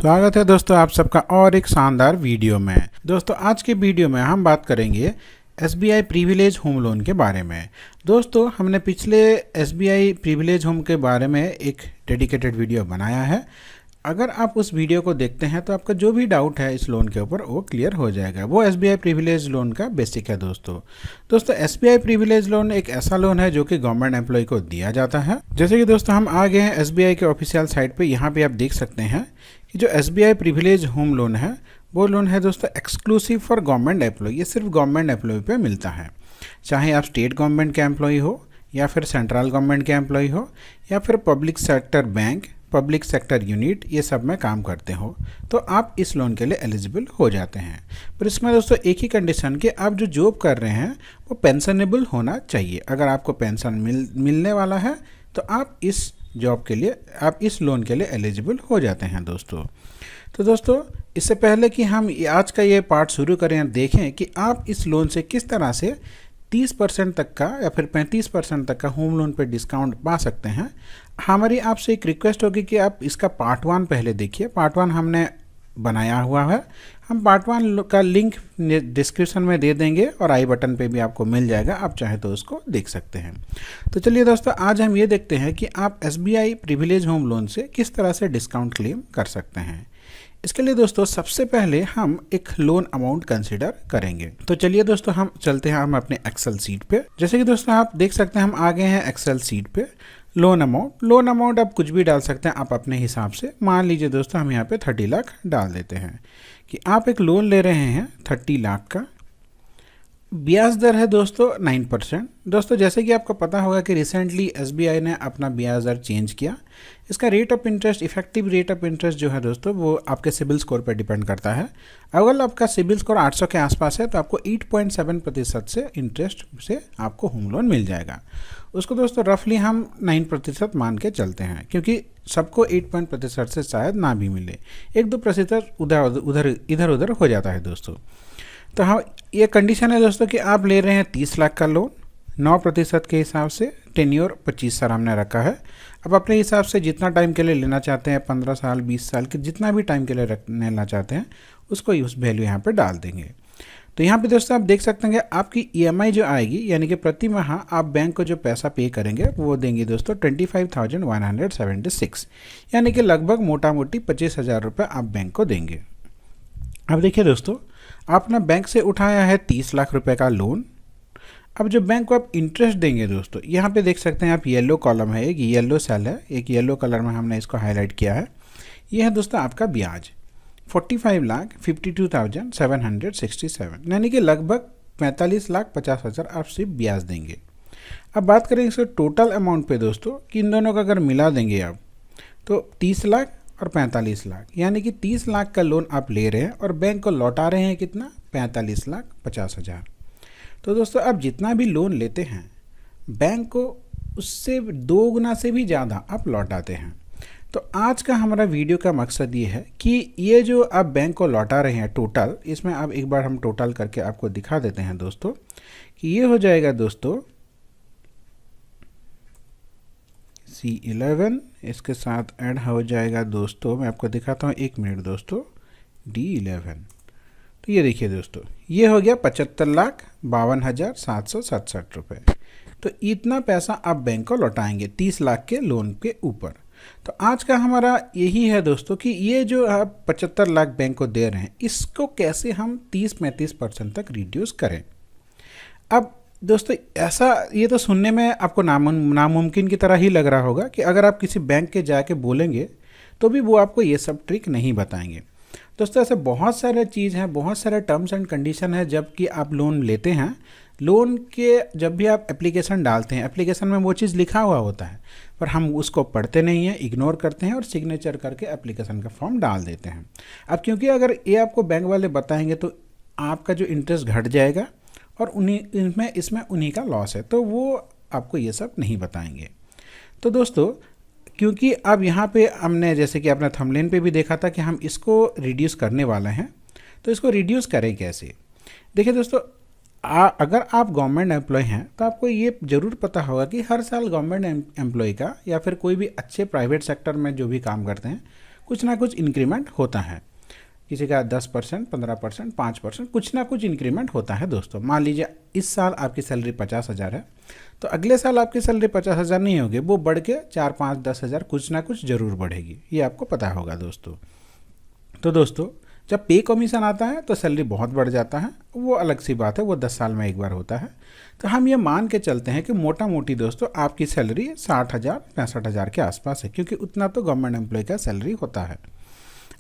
स्वागत है दोस्तों आप सबका और एक शानदार वीडियो में। दोस्तों आज के वीडियो में हम बात करेंगे SBI प्रिविलेज होम लोन के बारे में। दोस्तों हमने पिछले SBI प्रिविलेज होम के बारे में एक डेडिकेटेड वीडियो बनाया है। अगर आप उस वीडियो को देखते हैं तो आपका जो भी डाउट है इस लोन के ऊपर वो क्लियर हो जाएगा। वो SBI प्रिविलेज लोन का बेसिक है दोस्तों। SBI प्रिविलेज लोन एक ऐसा लोन है जो कि गवर्नमेंट एम्प्लॉय को दिया जाता है। जैसे कि दोस्तों हम आ गए हैं SBI के ऑफिशियल साइट पे। यहाँ पे आप देख सकते हैं कि जो SBI प्रिविलेज होम लोन है वो लोन है दोस्तों एक्सक्लूसिव फॉर गवर्नमेंट एम्प्लॉय। ये सिर्फ गवर्नमेंट एम्प्लॉय पे मिलता है, चाहे आप स्टेट गवर्नमेंट के एम्प्लॉय हो या फिर सेंट्रल गवर्नमेंट के एम्प्लॉय हो या फिर public sector bank, public sector unit, ये सब में काम करते हो तो आप इस लोन के लिए एलिजिबल हो जाते हैं। पर इसमें दोस्तों एक ही कंडीशन कि आप जो जॉब कर रहे हैं वो पेंशनेबल होना चाहिए। अगर आपको पेंशन मिलने वाला है तो आप इस जॉब के लिए, आप इस लोन के लिए एलिजिबल हो जाते हैं दोस्तों। तो दोस्तों इससे पहले कि हम आज का ये पार्ट शुरू करें, देखें कि आप इस लोन से किस तरह से 30% तक का या फिर 35% तक का होम लोन पे डिस्काउंट पा सकते हैं। हमारी आपसे एक रिक्वेस्ट होगी कि आप इसका पार्ट 1 पहले देखिए। पार्ट 1 हमने बनाया हुआ है, हम पार्ट 1 का लिंक डिस्क्रिप्शन में दे देंगे और आई बटन पे भी आपको मिल जाएगा, आप चाहे तो उसको देख सकते हैं। तो चलिए दोस्तों आज हम ये देखते हैं कि आप SBI प्रिविलेज होम लोन से किस तरह से डिस्काउंट क्लेम कर सकते हैं। इसके लिए दोस्तों सबसे पहले हम एक लोन अमाउंट कंसीडर करेंगे। तो चलिए दोस्तों हम चलते हैं हम अपने एक्सेल सीट पे। जैसे कि दोस्तों आप देख सकते हैं हम आ गए हैं एक्सेल सीट पे। लोन अमाउंट आप कुछ भी डाल सकते हैं आप अपने हिसाब से। मान लीजिए दोस्तों हम यहाँ पे 30 लाख डाल देते हैं कि आप एक लोन ले रहे हैं 30 लाख का। ब्याज दर है दोस्तों 9%। दोस्तों जैसे कि आपको पता होगा कि रिसेंटली SBI ने अपना ब्याज दर चेंज किया। इसका rate of interest, effective rate of interest जो है दोस्तों वो आपके सिबिल स्कोर पर डिपेंड करता है। अगर आपका सिबिल स्कोर 800 के आसपास है तो आपको 8.7% से इंटरेस्ट से आपको होम लोन मिल जाएगा। उसको दोस्तों रफली हम 9% मान के चलते हैं, क्योंकि सबको 8% से शायद ना भी मिले, 1-2% इधर उधर हो जाता है दोस्तों। तो हाँ ये कंडीशन है दोस्तों कि आप ले रहे हैं 30 लाख का लोन 9% के हिसाब से। टेन्योर 25 साल हमने रखा है। अब अपने हिसाब से जितना टाइम के लिए लेना चाहते हैं, 15 साल 20 साल के जितना भी टाइम के लिए लेना चाहते हैं उसको उस वैल्यू यहाँ पे डाल देंगे। तो यहाँ पे दोस्तों आप देख सकते हैं कि आपकी EMI जो आएगी, यानी कि प्रति माह आप बैंक को जो पैसा पे करेंगे वो देंगे दोस्तों 25,176, यानी कि लगभग मोटा मोटी 25,000 रुपये आप बैंक को देंगे। अब देखिए दोस्तों आपने बैंक से उठाया है 30 लाख रुपए का लोन। अब जो बैंक को आप इंटरेस्ट देंगे दोस्तों, यहाँ पे देख सकते हैं आप येलो कॉलम है, एक येलो सेल है, एक येलो कलर में हमने इसको हाईलाइट किया है। ये है दोस्तों आपका ब्याज 45,52,767, यानी कि लगभग 45,50,000 आप सिर्फ ब्याज देंगे। अब बात करें इसके टोटल अमाउंट पे दोस्तों कि इन दोनों का अगर मिला देंगे आप तो 30 लाख और 45 लाख, यानी कि 30 लाख का लोन आप ले रहे हैं और बैंक को लौटा रहे हैं कितना, 45,50,000। तो दोस्तों आप जितना भी लोन लेते हैं बैंक को उससे 2 गुना से भी ज़्यादा आप लौटाते हैं। तो आज का हमारा वीडियो का मकसद ये है कि ये जो आप बैंक को लौटा रहे हैं टोटल, इसमें आप एक बार हम टोटल करके आपको दिखा देते हैं दोस्तों कि ये हो जाएगा दोस्तों C11, इसके साथ ऐड हो जाएगा दोस्तों, मैं आपको दिखाता हूँ 1 मिनट दोस्तों, D11। तो ये देखिए दोस्तों ये हो गया 75,52,767 रुपये। तो इतना पैसा आप बैंक को लौटाएंगे 30 लाख के लोन के ऊपर। तो आज का हमारा यही है दोस्तों कि ये जो आप 75 लाख बैंक को दे रहे हैं इसको कैसे हम 30-35% तक रिड्यूस करें। अब दोस्तों ऐसा ये तो सुनने में आपको नामुमकिन की तरह ही लग रहा होगा कि अगर आप किसी बैंक के जाके बोलेंगे तो भी वो आपको ये सब ट्रिक नहीं बताएंगे। दोस्तों ऐसे बहुत सारे चीज़ हैं, बहुत सारे टर्म्स एंड कंडीशन है जब कि आप लोन लेते हैं। लोन के जब भी आप एप्लीकेशन डालते हैं, एप्लीकेशन में वो चीज़ लिखा हुआ होता है पर हम उसको पढ़ते नहीं हैं, इग्नोर करते हैं और सिग्नेचर करके एप्लीकेशन का फॉर्म डाल देते हैं। अब क्योंकि अगर ये आपको बैंक वाले बताएंगे तो आपका जो इंटरेस्ट घट जाएगा और इसमें उन्हीं का लॉस है, तो वो आपको ये सब नहीं बताएंगे। तो दोस्तों क्योंकि अब यहाँ पे हमने जैसे कि अपने थंबनेल पे भी देखा था कि हम इसको रिड्यूस करने वाले हैं, तो इसको रिड्यूस करें कैसे। देखिए दोस्तों अगर आप गवर्नमेंट एम्प्लॉय हैं तो आपको ये ज़रूर पता होगा कि हर साल गवर्नमेंट एम्प्लॉय का या फिर कोई भी अच्छे प्राइवेट सेक्टर में जो भी काम करते हैं कुछ ना कुछ इंक्रीमेंट होता है। किसी का 10%, 15%, 5%, कुछ ना कुछ इंक्रीमेंट होता है दोस्तों। मान लीजिए इस साल आपकी सैलरी 50,000 है, तो अगले साल आपकी सैलरी 50,000 नहीं होगी, वो बढ़ के 4, 5, 10,000 कुछ ना कुछ ज़रूर बढ़ेगी, ये आपको पता होगा दोस्तों। तो दोस्तों जब पे कमीशन आता है तो सैलरी बहुत बढ़ जाता है, वो अलग सी बात है, वो 10 साल में एक बार होता है। तो हम ये मान के चलते हैं कि मोटा मोटी दोस्तों आपकी सैलरी 60,000, 65,000 के आसपास है, क्योंकि उतना तो गवर्नमेंट एम्प्लॉय का सैलरी होता है।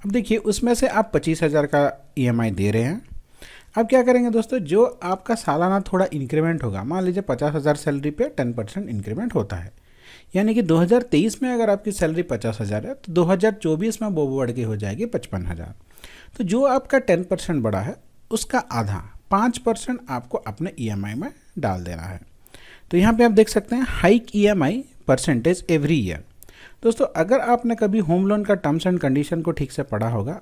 अब देखिए उसमें से आप 25,000 का EMI दे रहे हैं। अब क्या करेंगे दोस्तों, जो आपका सालाना थोड़ा इंक्रीमेंट होगा, मान लीजिए 50,000 सैलरी पे 10% इंक्रीमेंट होता है, यानी कि 2023 में अगर आपकी सैलरी 50,000 है तो 2024 में वो बढ़ के हो जाएगी 55,000। तो जो आपका 10% बढ़ा है उसका आधा 5% आपको अपने EMI में डाल देना है। तो यहाँ पे आप देख सकते हैं hike EMI percentage every year. दोस्तों अगर आपने कभी होम लोन का टर्म्स एंड कंडीशन को ठीक से पढ़ा होगा,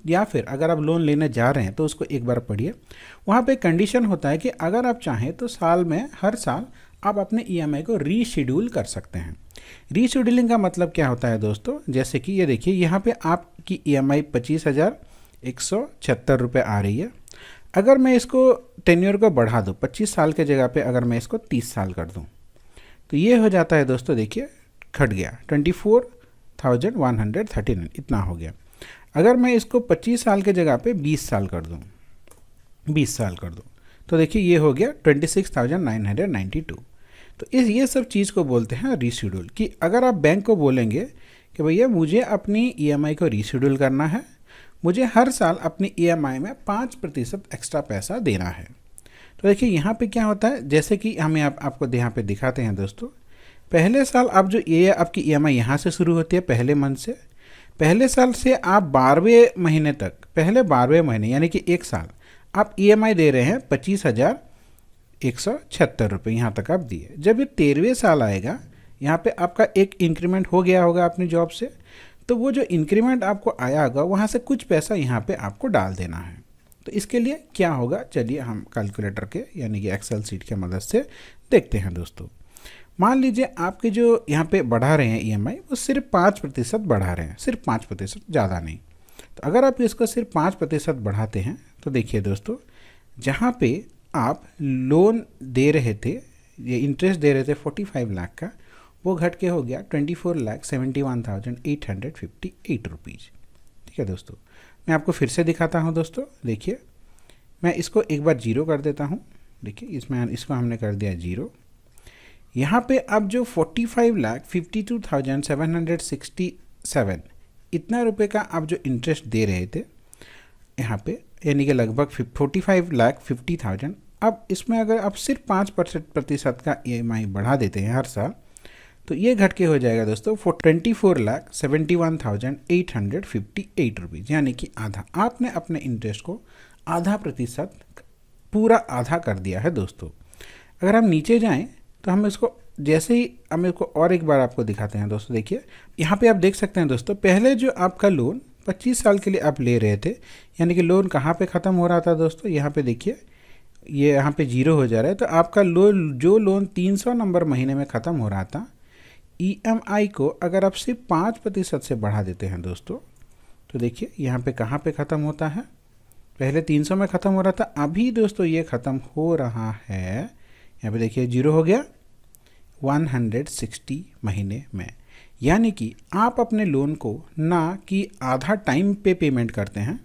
या फिर अगर आप लोन लेने जा रहे हैं तो उसको एक बार पढ़िए। वहाँ पे कंडीशन होता है कि अगर आप चाहें तो साल में हर साल आप अपने EMI को रीशेड्यूल कर सकते हैं। रीशेड्यूलिंग का मतलब क्या होता है दोस्तों, जैसे कि ये देखिए यहाँ पे आपकी EMI 25,176 रुपये आ रही है। अगर मैं इसको टेन्योर को बढ़ा दूँ 25 साल के जगह पे, अगर मैं इसको 30 साल कर दूँ तो ये हो जाता है दोस्तों, देखिए घट गया 24,139, इतना हो गया। अगर मैं इसको 25 साल के जगह पे 20 साल कर दूँ, 20 साल कर दूँ तो देखिए ये हो गया 26,992। तो ये सब चीज़ को बोलते हैं रीशेड्यूल। कि अगर आप बैंक को बोलेंगे कि भैया मुझे अपनी EMI को रीशेड्यूल करना है, मुझे हर साल अपनी EMI में 5% एक्स्ट्रा पैसा देना है। तो देखिए यहाँ पे क्या होता है, जैसे कि हमें आपको यहाँ पे दिखाते हैं दोस्तों। पहले साल आप जो ये आपकी EMI यहाँ से शुरू होती है पहले मंथ से, पहले साल से आप 12वें महीने तक, पहले 12वें महीने यानी कि एक साल आप EMI दे रहे हैं 25,176 रुपये, यहाँ तक आप दिए। जब ये 13वें साल आएगा, यहाँ पे आपका एक इंक्रीमेंट हो गया होगा अपनी जॉब से, तो वो जो इंक्रीमेंट आपको आया होगा वहाँ से कुछ पैसा यहाँ पे आपको डाल देना है। तो इसके लिए क्या होगा, चलिए हम कैलकुलेटर के यानी कि एक्सेल शीट की मदद से देखते हैं दोस्तों। मान लीजिए आपके जो यहाँ पे बढ़ा रहे हैं EMI वो सिर्फ 5% बढ़ा रहे हैं, सिर्फ 5%, ज़्यादा नहीं। तो अगर आप इसको सिर्फ 5% बढ़ाते हैं तो देखिए दोस्तों, जहाँ पे आप लोन दे रहे थे, ये इंटरेस्ट दे रहे थे 45 लाख का, वो घट के हो गया 24,71,858 रुपीज़। ठीक है दोस्तों, मैं आपको फिर से दिखाता हूँ दोस्तों। देखिए मैं इसको एक बार 0 कर देता हूँ। देखिए इसको हमने कर दिया 0। यहाँ पे अब जो 45,52,767 इतना रुपए का आप जो इंटरेस्ट दे रहे थे यहाँ पे, यानी कि लगभग 45,50,000, अब इसमें अगर आप सिर्फ 5% का EMI बढ़ा देते हैं हर साल, तो ये घट के हो जाएगा दोस्तों 24,71,858 रुपीज़, यानी कि आधा। आपने अपने इंटरेस्ट को आधा प्रतिशत, पूरा आधा कर दिया है दोस्तों। अगर हम नीचे जाएं तो हम इसको जैसे ही हम इसको और एक बार आपको दिखाते हैं दोस्तों। देखिए यहाँ पे आप देख सकते हैं दोस्तों, पहले जो आपका लोन 25 साल के लिए आप ले रहे थे, यानी कि लोन कहाँ पे ख़त्म हो रहा था दोस्तों, यहाँ पे देखिए ये यहाँ पे 0 हो जा रहा है। तो आपका जो लोन 300 नंबर महीने में ख़त्म हो रहा था, EMI को अगर आप सिर्फ 5% से बढ़ा देते हैं दोस्तों, तो देखिए यहाँ पे कहाँ पे ख़त्म होता है, पहले 300 में ख़त्म हो रहा था, अभी दोस्तों ये ख़त्म हो रहा है, यहाँ पे देखिए 0 हो गया 160 महीने में। यानी कि आप अपने लोन को ना कि आधा टाइम पे पेमेंट करते हैं,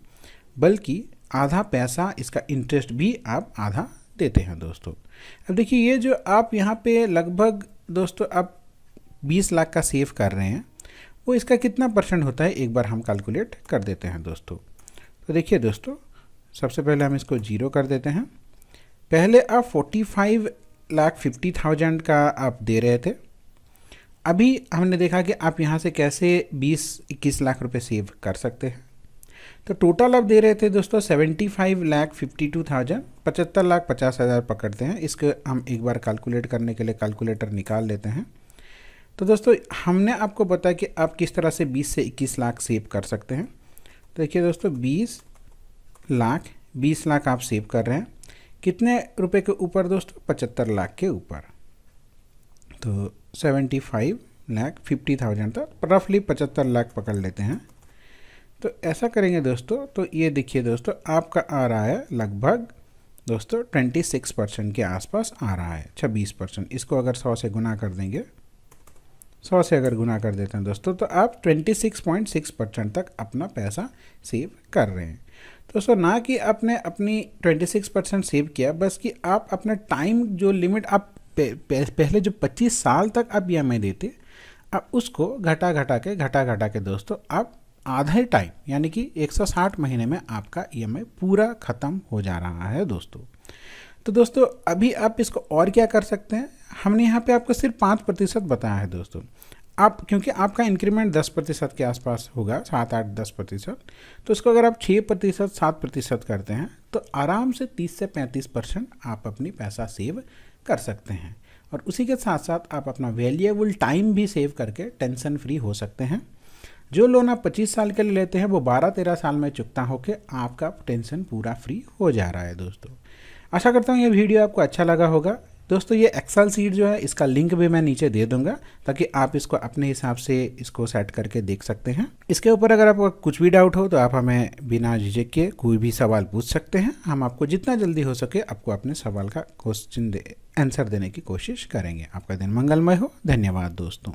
बल्कि आधा पैसा इसका इंटरेस्ट भी आप आधा देते हैं दोस्तों। अब देखिए ये जो आप यहाँ पे लगभग दोस्तों आप 20 लाख का सेव कर रहे हैं, वो इसका कितना % होता है एक बार हम कैलकुलेट कर देते हैं दोस्तों। तो देखिए दोस्तों, सबसे पहले हम इसको 0 कर देते हैं। पहले आप 45,50,000 का आप दे रहे थे, अभी हमने देखा कि आप यहाँ से कैसे 20-21 लाख रुपए सेव कर सकते हैं। तो टोटल आप दे रहे थे दोस्तों 75,52,000, 75,50,000 पकड़ते हैं। इसको हम एक बार कैलकुलेट करने के लिए कैलकुलेटर निकाल लेते हैं। तो दोस्तों हमने आपको बताया कि आप किस तरह से 20 से 21 लाख सेव कर सकते हैं। तो देखिए दोस्तों 20 लाख आप सेव कर रहे हैं, कितने रुपए के ऊपर दोस्तों, 75 लाख के ऊपर। तो 75,50,000 तक रफली 75 लाख पकड़ लेते हैं। तो ऐसा करेंगे दोस्तों, तो ये देखिए दोस्तों, आपका आ रहा है लगभग दोस्तों 26% के आसपास आ रहा है, 26%। इसको अगर 100 से गुना कर देंगे, 100 से अगर गुना कर देते हैं दोस्तों, तो आप 26.6% तक अपना पैसा सेव कर रहे हैं दोस्तों। ना कि आपने अपनी 26% सेव किया, बस कि आप अपना टाइम जो लिमिट आप पहले जो 25 साल तक आप EMI देते, अब उसको घटा घटा के दोस्तों आप आधे टाइम यानी कि 160 महीने में आपका EMI पूरा ख़त्म हो जा रहा है दोस्तों। तो दोस्तों अभी आप इसको और क्या कर सकते हैं, हमने यहाँ पे आपको सिर्फ 5% बताया है दोस्तों। आप क्योंकि आपका इंक्रीमेंट 10% के आसपास होगा, 7-8-10%, तो इसको अगर आप 6% 7% करते हैं तो आराम से 30 से 35% आप अपनी पैसा सेव कर सकते हैं। और उसी के साथ साथ आप अपना वैल्यूएबल टाइम भी सेव करके टेंशन फ्री हो सकते हैं। जो लोन आप 25 साल के लिए लेते हैं वो 12-13 साल में चुकता होकर आपका टेंशन पूरा फ्री हो जा रहा है दोस्तों। आशा करता हूँ ये वीडियो आपको अच्छा लगा होगा दोस्तों। ये एक्सेल सीट जो है इसका लिंक भी मैं नीचे दे दूंगा, ताकि आप इसको अपने हिसाब से इसको सेट करके देख सकते हैं। इसके ऊपर अगर आपको कुछ भी डाउट हो तो आप हमें बिना झिझक के कोई भी सवाल पूछ सकते हैं। हम आपको जितना जल्दी हो सके आपको अपने सवाल का आंसर देने की कोशिश करेंगे। आपका दिन मंगलमय हो। धन्यवाद दोस्तों।